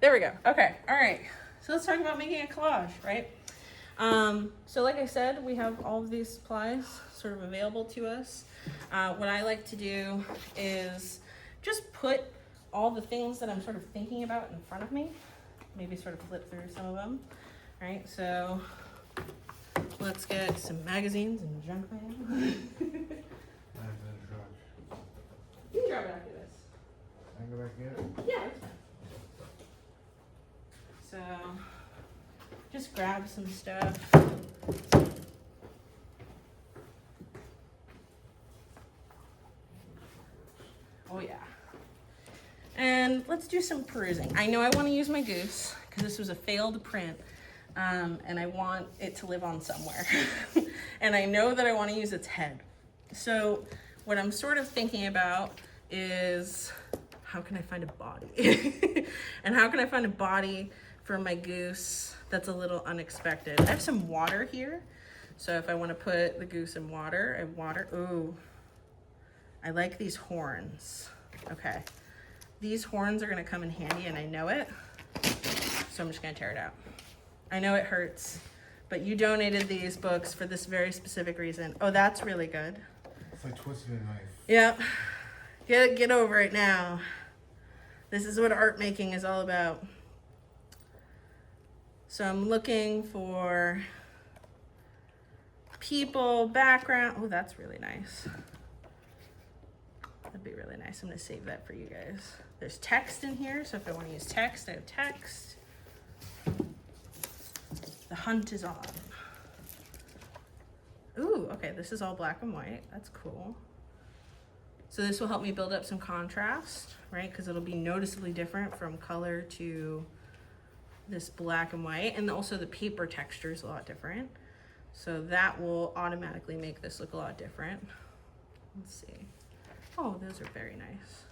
There we go. Okay. All right. So let's talk about making a collage, right? So like I said, we have all of these supplies sort of available to us. What I like to do is just put all the things that I'm sort of thinking about in front of me, maybe sort of flip through some of them, right? So let's get some magazines and junk mail. You can drive it after this. I can go back in it? Yeah, that's fine. So just grab some stuff. Oh yeah. And let's do some perusing. I know I want to use my goose because this was a failed print, and I want it to live on somewhere. And I know that I want to use its head. So what I'm sort of thinking about is how can I find a body? And how can I find a body for my goose that's a little unexpected? I have some water here. So if I want to put the goose in water, I have water. Ooh, I like these horns. Okay. These horns are gonna come in handy and I know it. So I'm just gonna tear it out. I know it hurts, but you donated these books for this very specific reason. Oh, that's really good. It's like twisting a knife. Yep. Get over it now. This is what art making is all about. So I'm looking for people, background. Oh, that's really nice. That'd be really nice. I'm gonna save that for you guys. There's text in here, so if I want to use text, I have text. The hunt is on. Ooh, okay, this is all black and white. That's cool. So this will help me build up some contrast, right? Because it'll be noticeably different from color to this black and white. And also the paper texture is a lot different. So that will automatically make this look a lot different. Let's see. Oh, those are very nice.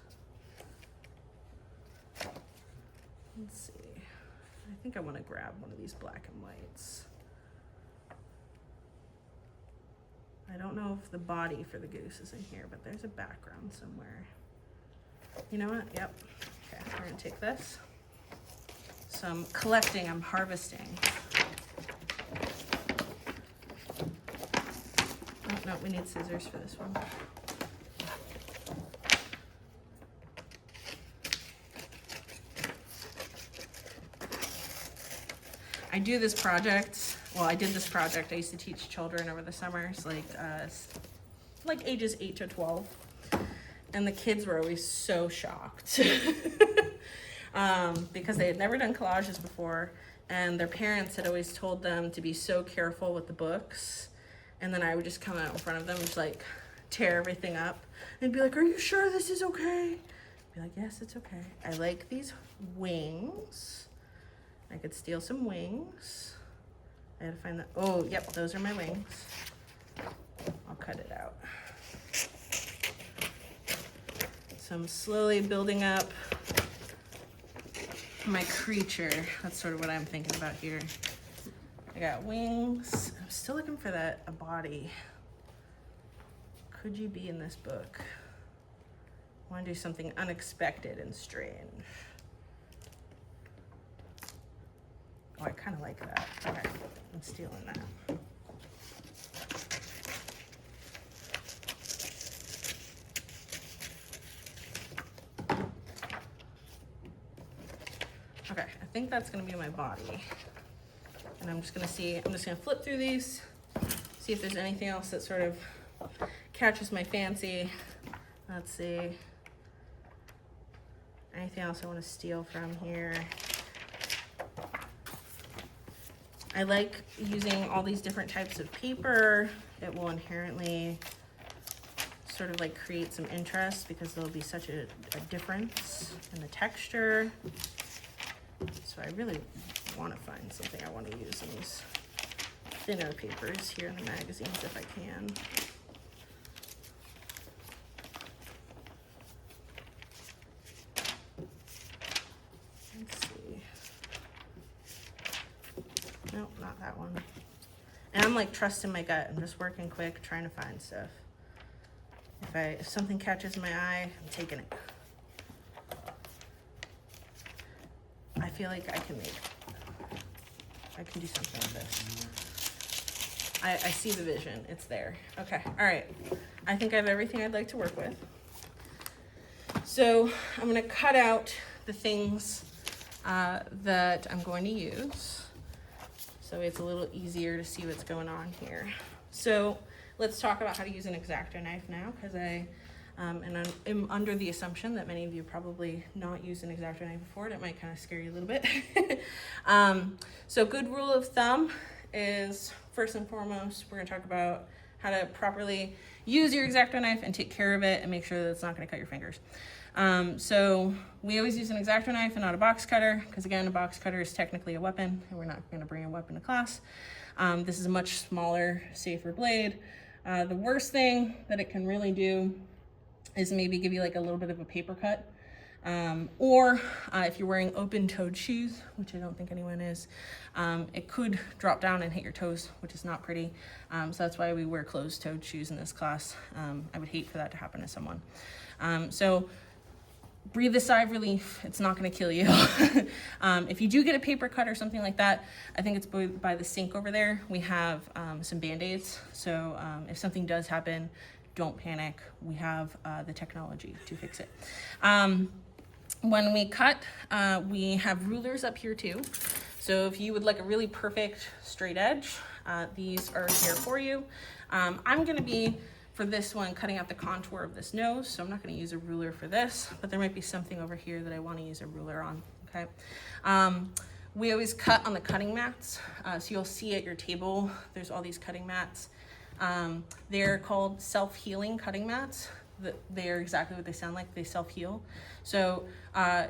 Let's see. I think I want to grab one of these black and whites. I don't know if the body for the goose is in here, but there's a background somewhere. You know what? Yep. Okay, we're gonna take this. So I'm collecting, I'm harvesting. Oh, no, we need scissors for this one. I do this project, well, I did this project. I used to teach children over the summers, like ages 8 to 12. And the kids were always so shocked because they had never done collages before. And their parents had always told them to be so careful with the books. And then I would just come out in front of them and just like tear everything up. And be like, are you sure this is okay? I'd be like, yes, it's okay. I like these wings. I could steal some wings. I had to find the, oh, yep, those are my wings. I'll cut it out. So I'm slowly building up my creature. That's sort of what I'm thinking about here. I got wings. I'm still looking for a body. Could you be in this book? I want to do something unexpected and strange. Oh, I kind of like that. Okay, I'm stealing that. Okay, I think that's gonna be my body. And I'm just gonna flip through these, see if there's anything else that sort of catches my fancy. Let's see. Anything else I wanna steal from here? I like using all these different types of paper. It will inherently sort of like create some interest because there'll be such a difference in the texture. So I really want to find something I want to use in these thinner papers here in the magazines if I can. Let's see. Nope, not that one. And I'm like trusting my gut. I'm just working quick, trying to find stuff. If something catches my eye, I'm taking it. I feel like I can do something with this. I see the vision, it's there. Okay, all right. I think I have everything I'd like to work with. So I'm gonna cut out the things that I'm going to use, so it's a little easier to see what's going on here. So let's talk about how to use an X-Acto knife now, because I'm under the assumption that many of you probably not used an X-Acto knife before, and it might kind of scare you a little bit. So good rule of thumb is, first and foremost, we're gonna talk about how to properly use your X-Acto knife and take care of it and make sure that it's not gonna cut your fingers. So we always use an X-Acto knife and not a box cutter, because again, a box cutter is technically a weapon, and we're not gonna bring a weapon to class. This is a much smaller, safer blade. The worst thing that it can really do is maybe give you like a little bit of a paper cut. Or if you're wearing open-toed shoes, which I don't think anyone is, it could drop down and hit your toes, which is not pretty. So that's why we wear closed-toed shoes in this class. I would hate for that to happen to someone. So breathe a sigh of relief. It's not going to kill you. If you do get a paper cut or something like that, I think it's by the sink over there. We have some Band-Aids. So if something does happen, don't panic. We have the technology to fix it. When we cut, we have rulers up here too. So if you would like a really perfect straight edge, these are here for you. I'm going to be, for this one, cutting out the contour of this nose, so I'm not going to use a ruler for this, but there might be something over here that I want to use a ruler on, okay? We always cut on the cutting mats, so you'll see at your table, there's all these cutting mats. They're called self-healing cutting mats. They're exactly what they sound like, they self-heal. So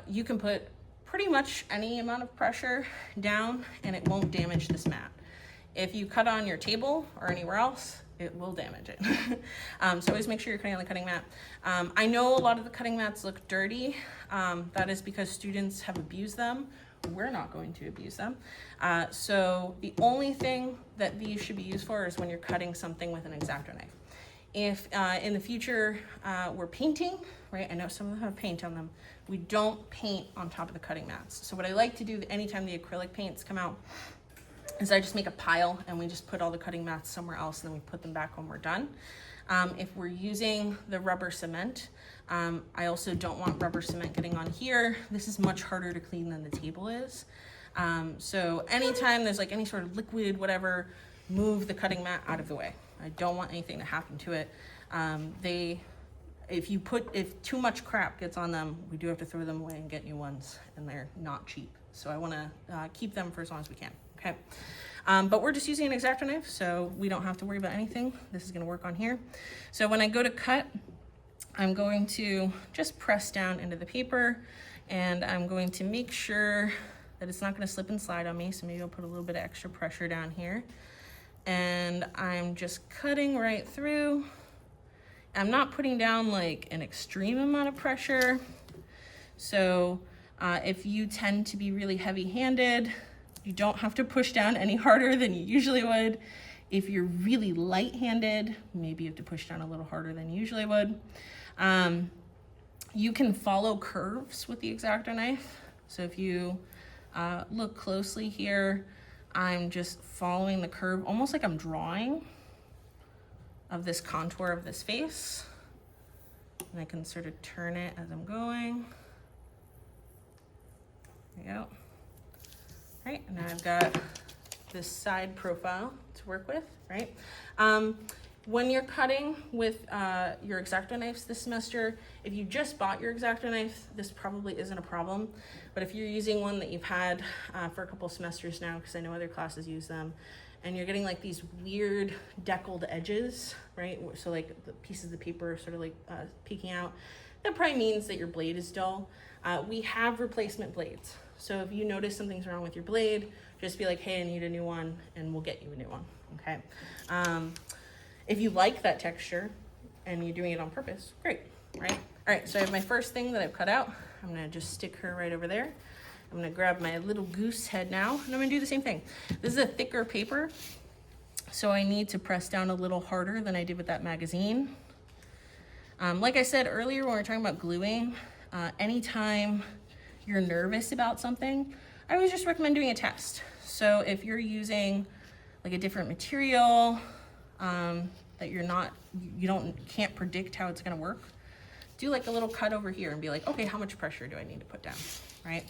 you can put pretty much any amount of pressure down and it won't damage this mat. If you cut on your table or anywhere else, it will damage it. So always make sure you're cutting on the cutting mat. I know a lot of the cutting mats look dirty. That is because students have abused them. We're not going to abuse them. So the only thing that these should be used for is when you're cutting something with an X-Acto knife. If in the future we're painting, right? I know some of them have paint on them. We don't paint on top of the cutting mats. So what I like to do anytime the acrylic paints come out is I just make a pile and we just put all the cutting mats somewhere else and then we put them back when we're done. If we're using the rubber cement, I also don't want rubber cement getting on here. This is much harder to clean than the table is. So anytime there's like any sort of liquid, whatever, move the cutting mat out of the way. I don't want anything to happen to it. If too much crap gets on them, we do have to throw them away and get new ones, and they're not cheap. So I wanna keep them for as long as we can, okay? But we're just using an X-Acto knife, so we don't have to worry about anything. This is gonna work on here. So when I go to cut, I'm going to just press down into the paper, and I'm going to make sure that it's not gonna slip and slide on me, so maybe I'll put a little bit of extra pressure down here. And I'm just cutting right through. I'm not putting down like an extreme amount of pressure. So if you tend to be really heavy-handed, you don't have to push down any harder than you usually would. If you're really light-handed, maybe you have to push down a little harder than you usually would. You can follow curves with the X-Acto knife. So if you look closely here, I'm just following the curve, almost like I'm drawing of this contour of this face. And I can sort of turn it as I'm going. There you go. All right, and now I've got this side profile to work with, right? When you're cutting with your X-Acto knives this semester, if you just bought your X-Acto knife, this probably isn't a problem. But if you're using one that you've had for a couple semesters now, because I know other classes use them, and you're getting like these weird deckled edges, right? So like the pieces of the paper are sort of like peeking out, that probably means that your blade is dull. We have replacement blades. So if you notice something's wrong with your blade, just be like, hey, I need a new one, and we'll get you a new one, okay? If you like that texture and you're doing it on purpose, great, right? All right, so I have my first thing that I've cut out. I'm gonna just stick her right over there. I'm gonna grab my little goose head now, and I'm gonna do the same thing. This is a thicker paper, so I need to press down a little harder than I did with that magazine. Like I said earlier when we were talking about gluing, anytime you're nervous about something, I always just recommend doing a test. So if you're using like a different material that can't predict how it's gonna work, do like a little cut over here and be like, okay, how much pressure do I need to put down, right?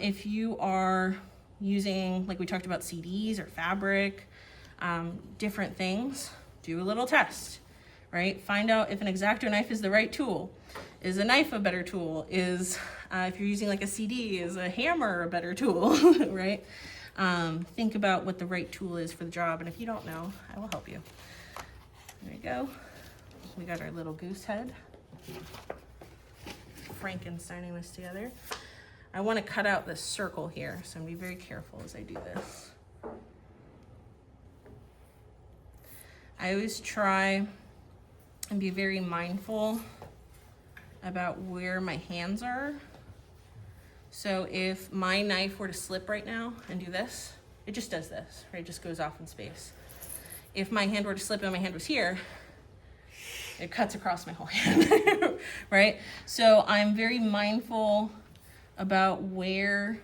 If you are using, like we talked about, CDs or fabric, different things, do a little test, right? Find out if an X-Acto knife is the right tool. Is a knife a better tool? Is, if you're using like a CD, is a hammer a better tool, right? Think about what the right tool is for the job, and if you don't know, I will help you. There we go. We got our little goose head. Frankensteining this together. I want to cut out this circle here, so I'm going to be very careful as I do this. I always try and be very mindful about where my hands are. So if my knife were to slip right now and do this, it just does this, right? It just goes off in space. If my hand were to slip and my hand was here, it cuts across my whole hand, right? So I'm very mindful about where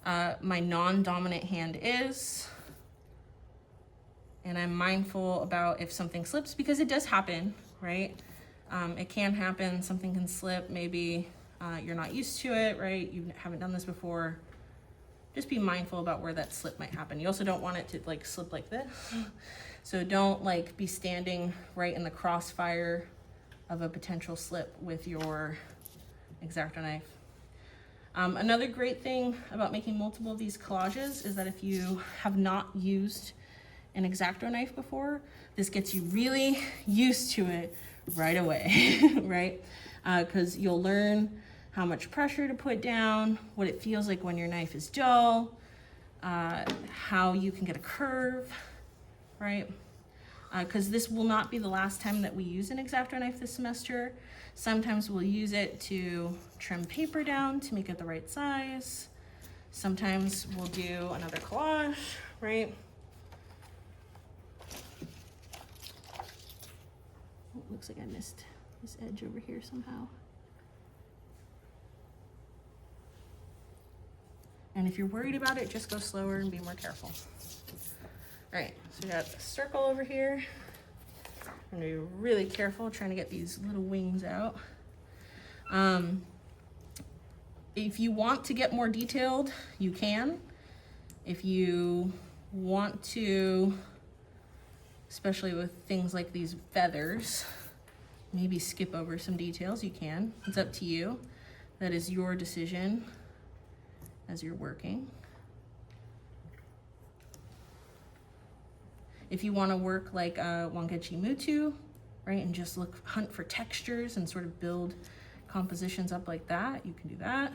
my non-dominant hand is. And I'm mindful about if something slips, because it does happen, right? It can happen, something can slip, maybe you're not used to it, right? You haven't done this before. Just be mindful about where that slip might happen. You also don't want it to like slip like this. So don't like be standing right in the crossfire of a potential slip with your X-Acto knife. Another great thing about making multiple of these collages is that if you have not used an X-Acto knife before, this gets you really used to it right away, right? Because you'll learn how much pressure to put down, what it feels like when your knife is dull, how you can get a curve, right? Because this will not be the last time that we use an X-Acto knife this semester. Sometimes we'll use it to trim paper down to make it the right size. Sometimes we'll do another collage, right? Oh, looks like I missed this edge over here somehow. And if you're worried about it, just go slower and be more careful. All right, so we got a circle over here. I'm gonna be really careful trying to get these little wings out. If you want to get more detailed, you can. If you want to, especially with things like these feathers, maybe skip over some details, you can. It's up to you. That is your decision as you're working. If you want to work like Wangechi Mutu, right, and just hunt for textures and sort of build compositions up like that, you can do that.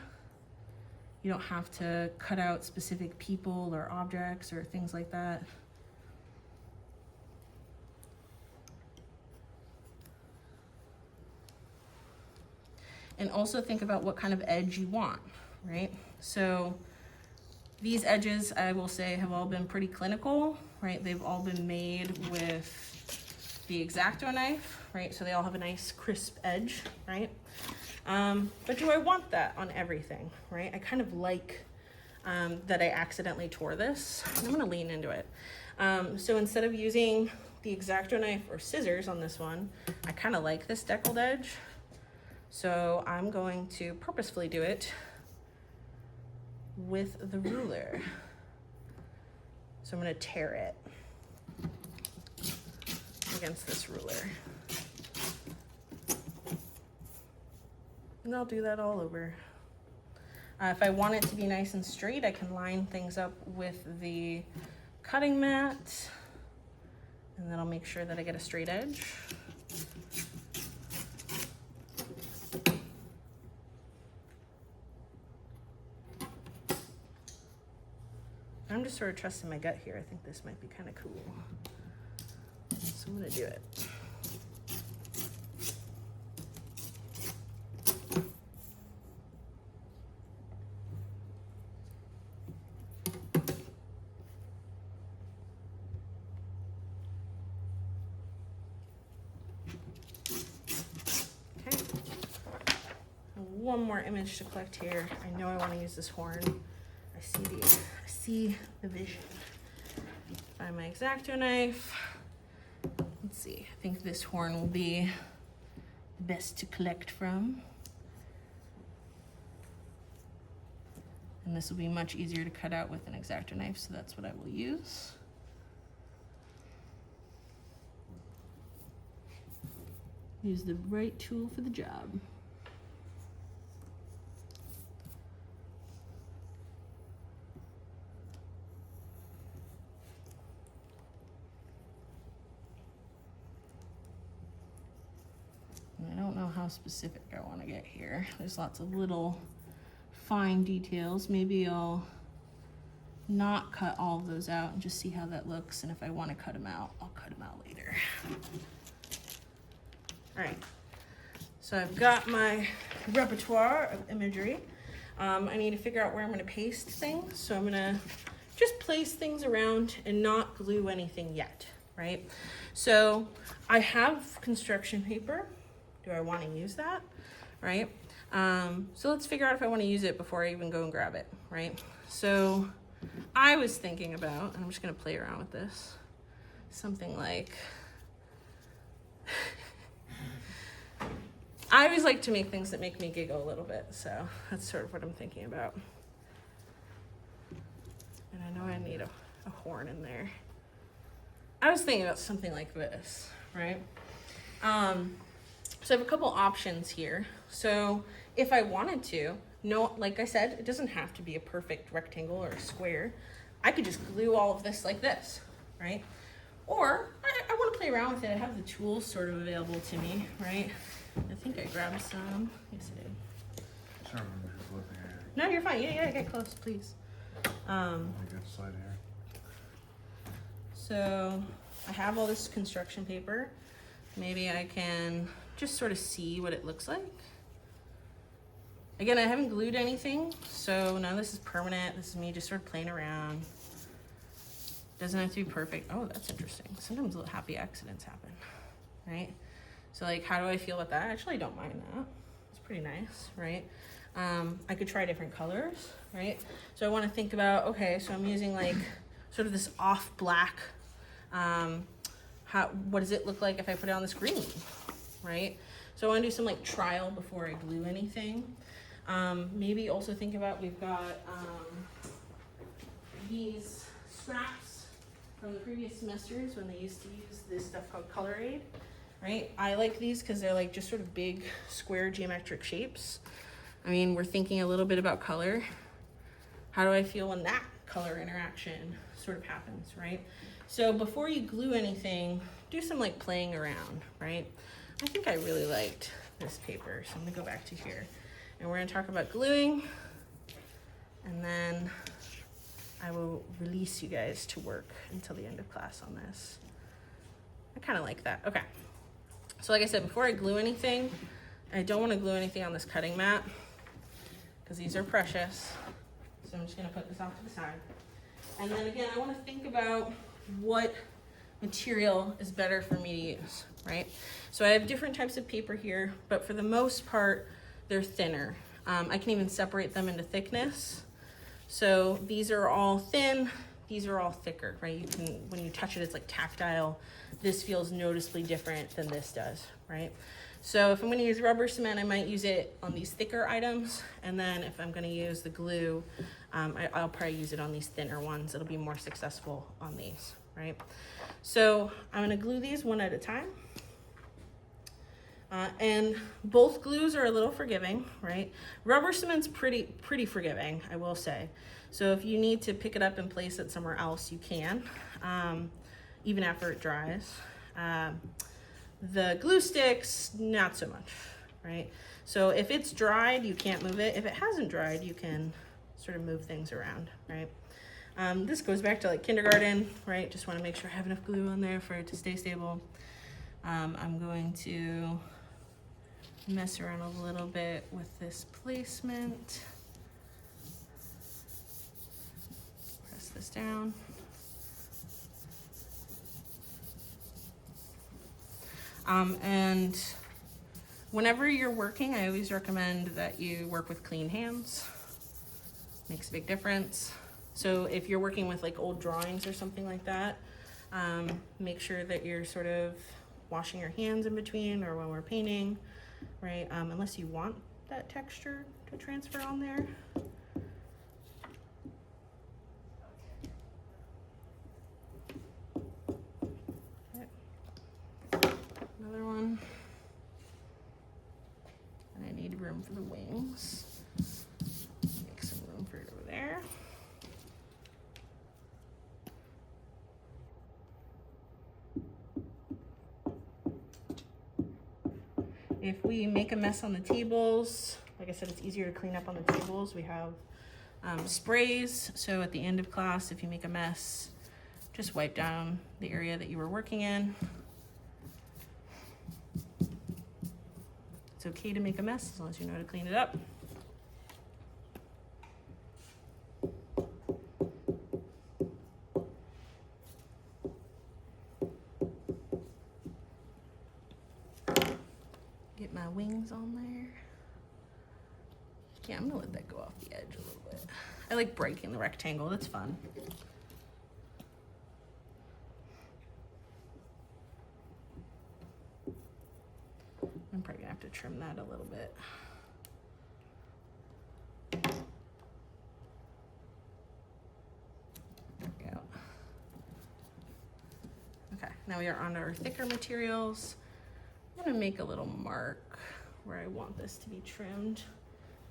You don't have to cut out specific people or objects or things like that. And also think about what kind of edge you want, right? So these edges, I will say, have all been pretty clinical, right? They've all been made with the X-Acto knife, right? So they all have a nice crisp edge, right? But do I want that on everything, right? I kind of like that I accidentally tore this. I'm gonna lean into it. So instead of using the X-Acto knife or scissors on this one, I kind of like this deckled edge. So I'm going to purposefully do it with the ruler. So I'm gonna tear it against this ruler. And I'll do that all over. If I want it to be nice and straight, I can line things up with the cutting mat, and then I'll make sure that I get a straight edge. I'm just sort of trusting my gut here. I think this might be kind of cool. So I'm gonna do it. Okay. One more image to collect here. I know I want to use this horn. I I see the vision. Find my X-Acto knife. Let's see, I think this horn will be the best to collect from. And this will be much easier to cut out with an X-Acto knife, so that's what I will use. Use the right tool for the job. And I don't know how specific I want to get here. There's lots of little fine details. Maybe I'll not cut all of those out and just see how that looks. And if I want to cut them out, I'll cut them out later. All right, so I've got my repertoire of imagery. I need to figure out where I'm going to paste things. So I'm going to just place things around and not glue anything yet, right? So I have construction paper. Do I want to use that, right? So let's figure out if I want to use it before I even go and grab it, right? So I was thinking about, and I'm just going to play around with this, something like, I always like to make things that make me giggle a little bit, so that's sort of what I'm thinking about. And I know I need a horn in there. I was thinking about something like this, right? So I have a couple options here. So if I wanted to, no, like I said, it doesn't have to be a perfect rectangle or a square. I could just glue all of this like this, right? Or I want to play around with it. I have the tools sort of available to me, right? I think I grabbed some. Yes, I did. Sorry, I'm just looking at it. No, you're fine. Yeah, get close, please. I got slide here. So I have all this construction paper. Maybe I can just sort of see what it looks like. Again, I haven't glued anything, so none of this is permanent. This is me just sort of playing around. Doesn't have to be perfect. Oh, that's interesting. Sometimes little happy accidents happen, right? So like, how do I feel about that? I actually don't mind that. It's pretty nice, right? I could try different colors, right? So I want to think about, okay, so I'm using like sort of this off black. What does it look like if I put it on this green, right? So I want to do some like trial before I glue anything. Maybe also think about, we've got these scraps from the previous semesters when they used to use this stuff called Color Aid, right? I like these because they're like just sort of big square geometric shapes. I mean, we're thinking a little bit about color. How do I feel when that color interaction sort of happens, right? So before you glue anything, do some like playing around, right? I think I really liked this paper, so I'm gonna go back to here. And we're gonna talk about gluing, and then I will release you guys to work until the end of class on this. I kind of like that. Okay. So like I said, before I glue anything, I don't want to glue anything on this cutting mat because these are precious. So I'm just going to put this off to the side. And then again, I want to think about what material is better for me to use, right? So I have different types of paper here, but for the most part, they're thinner. I can even separate them into thickness. So these are all thin, these are all thicker, right? You can, when you touch it, it's like tactile. This feels noticeably different than this does, right? So if I'm gonna use rubber cement, I might use it on these thicker items. And then if I'm gonna use the glue, I'll probably use it on these thinner ones. It'll be more successful on these, right? So I'm gonna glue these one at a time. And both glues are a little forgiving, right? Rubber cement's pretty forgiving, I will say. So if you need to pick it up and place it somewhere else, you can, even after it dries. The glue sticks, not so much, right? So if it's dried, you can't move it. If it hasn't dried, you can sort of move things around, right? This goes back to like kindergarten, right? Just want to make sure I have enough glue on there for it to stay stable. I'm going to mess around a little bit with this placement. Press this down. And whenever you're working, I always recommend that you work with clean hands. makes a big difference. So if you're working with like old drawings or something like that, make sure that you're sort of washing your hands in between or when we're painting, right? Unless you want that texture to transfer on there. Okay. Another one. And I need room for the wings. Make some room for it over there. If we make a mess on the tables, like I said, it's easier to clean up on the tables. We have sprays, so at the end of class, if you make a mess, just wipe down the area that you were working in. It's okay to make a mess as long as you know how to clean it up. Get my wings on there. Yeah, I'm gonna let that go off the edge a little bit. I like breaking the rectangle, that's fun. I'm probably gonna have to trim that a little bit. There we go. Okay, now we are on our thicker materials. I'm gonna make a little mark where I want this to be trimmed.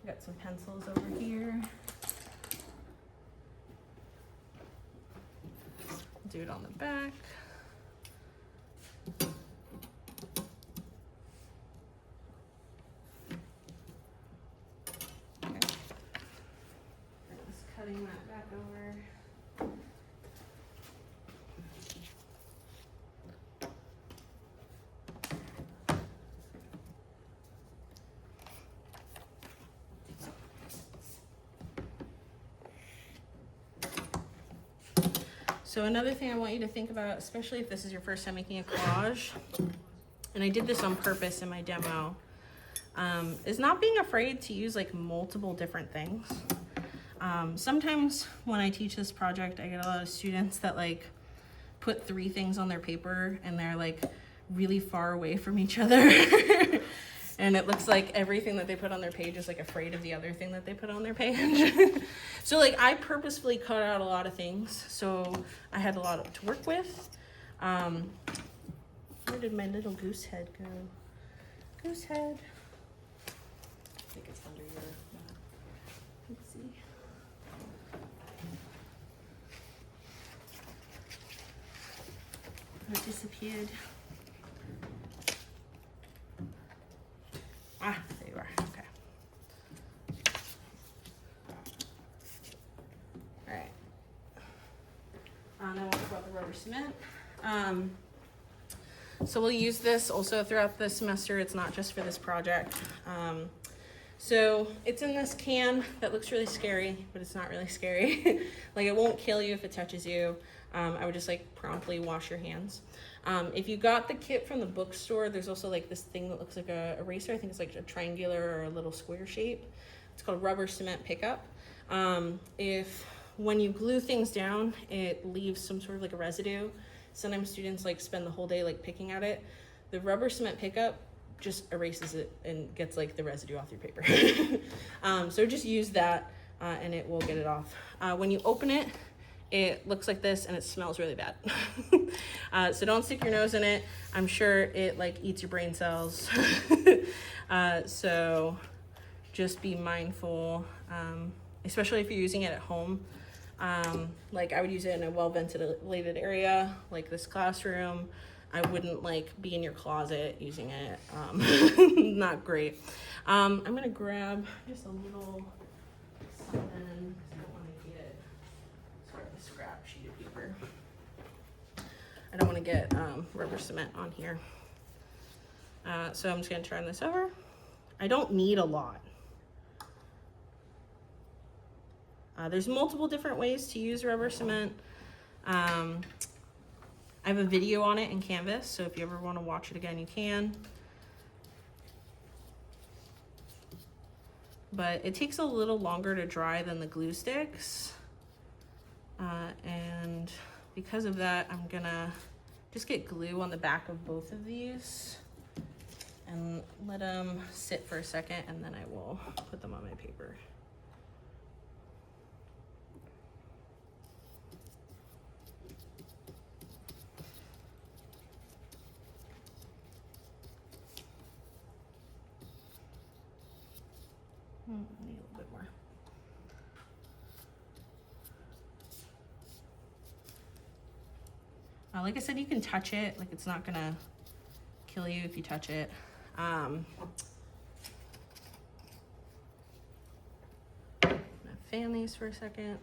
I got some pencils over here. Do it on the back. Okay. Just cutting that back over. So another thing I want you to think about, especially if this is your first time making a collage, and I did this on purpose in my demo, is not being afraid to use like multiple different things. Sometimes when I teach this project, I get a lot of students that like put 3 things on their paper and they're like really far away from each other. And it looks like everything that they put on their page is like afraid of the other thing that they put on their page. So like I purposefully cut out a lot of things, so I had a lot to work with. Where did my little goose head go? Goose head. I think it's under your mat. Let's see. Oh, it disappeared. Ah, there you are, okay. All right. Now we'll talk about the rubber cement. So we'll use this also throughout the semester. It's not just for this project. So it's in this can that looks really scary, but it's not really scary. Like it won't kill you if it touches you. I would just like promptly wash your hands. If you got the kit from the bookstore, there's also like this thing that looks like a eraser. I think it's like a triangular or a little square shape. It's called rubber cement pickup. If when you glue things down, it leaves some sort of like a residue. Sometimes students like spend the whole day like picking at it. The rubber cement pickup just erases it and gets like the residue off your paper. So just use that and it will get it off. When you open it, it looks like this and it smells really bad. So don't stick your nose in it. I'm sure it like eats your brain cells. So just be mindful, especially if you're using it at home. Like I would use it in a well-ventilated area like this classroom. I wouldn't like be in your closet using it. Not great. I'm gonna grab just a little something because I don't want to get a scrap sheet of paper. I don't want to get rubber cement on here. So I'm just gonna turn this over. I don't need a lot. There's multiple different ways to use rubber cement. I have a video on it in Canvas, so if you ever want to watch it again, you can. but it takes a little longer to dry than the glue sticks. And because of that, I'm gonna just get glue on the back of both of these and let them sit for a second, and then I will put them on my paper. Need a little bit more. Like I said, you can touch it. Like, it's not gonna kill you if you touch it. I'm gonna fan these for a second.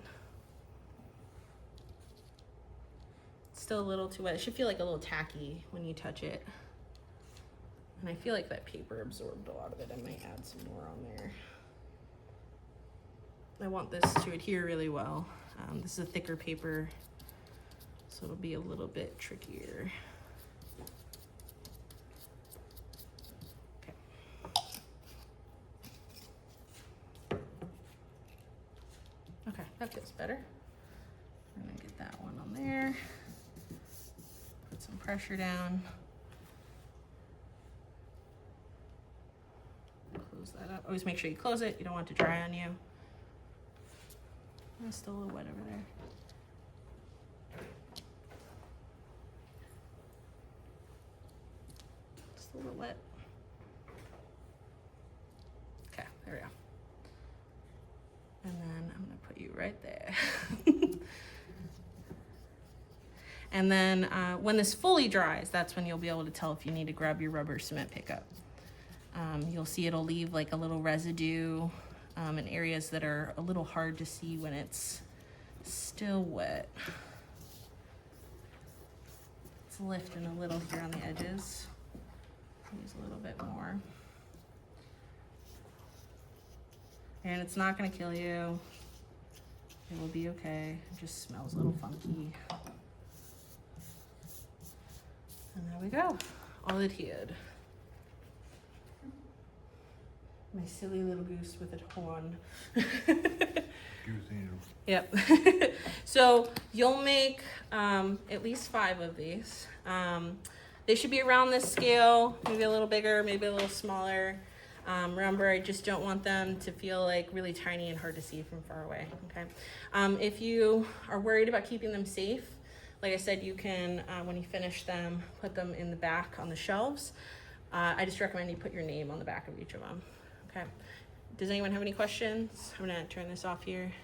It's still a little too wet. It should feel like a little tacky when you touch it. And I feel like that paper absorbed a lot of it. I might add some more on there. I want this to adhere really well. This is a thicker paper, so it'll be a little bit trickier. Okay, that feels better. I'm gonna get that one on there. Put some pressure down. Close that up. Always make sure you close it. You don't want it to dry on you. It's still a little wet over there. Just a little wet. Okay, there we go. And then I'm gonna put you right there. And then when this fully dries, that's when you'll be able to tell if you need to grab your rubber cement pickup. You'll see it'll leave like a little residue in areas that are a little hard to see when it's still wet. It's lifting a little here on the edges. Use a little bit more. And it's not gonna kill you. It will be okay. It just smells a little funky. And there we go, all adhered. My silly little goose with a horn. Yep. So you'll make at least 5 of these. They should be around this scale, maybe a little bigger, maybe a little smaller. Remember, I just don't want them to feel like really tiny and hard to see from far away, okay? If you are worried about keeping them safe, like I said, you can, when you finish them, put them in the back on the shelves. I just recommend you put your name on the back of each of them, okay? Does anyone have any questions? I'm gonna turn this off here.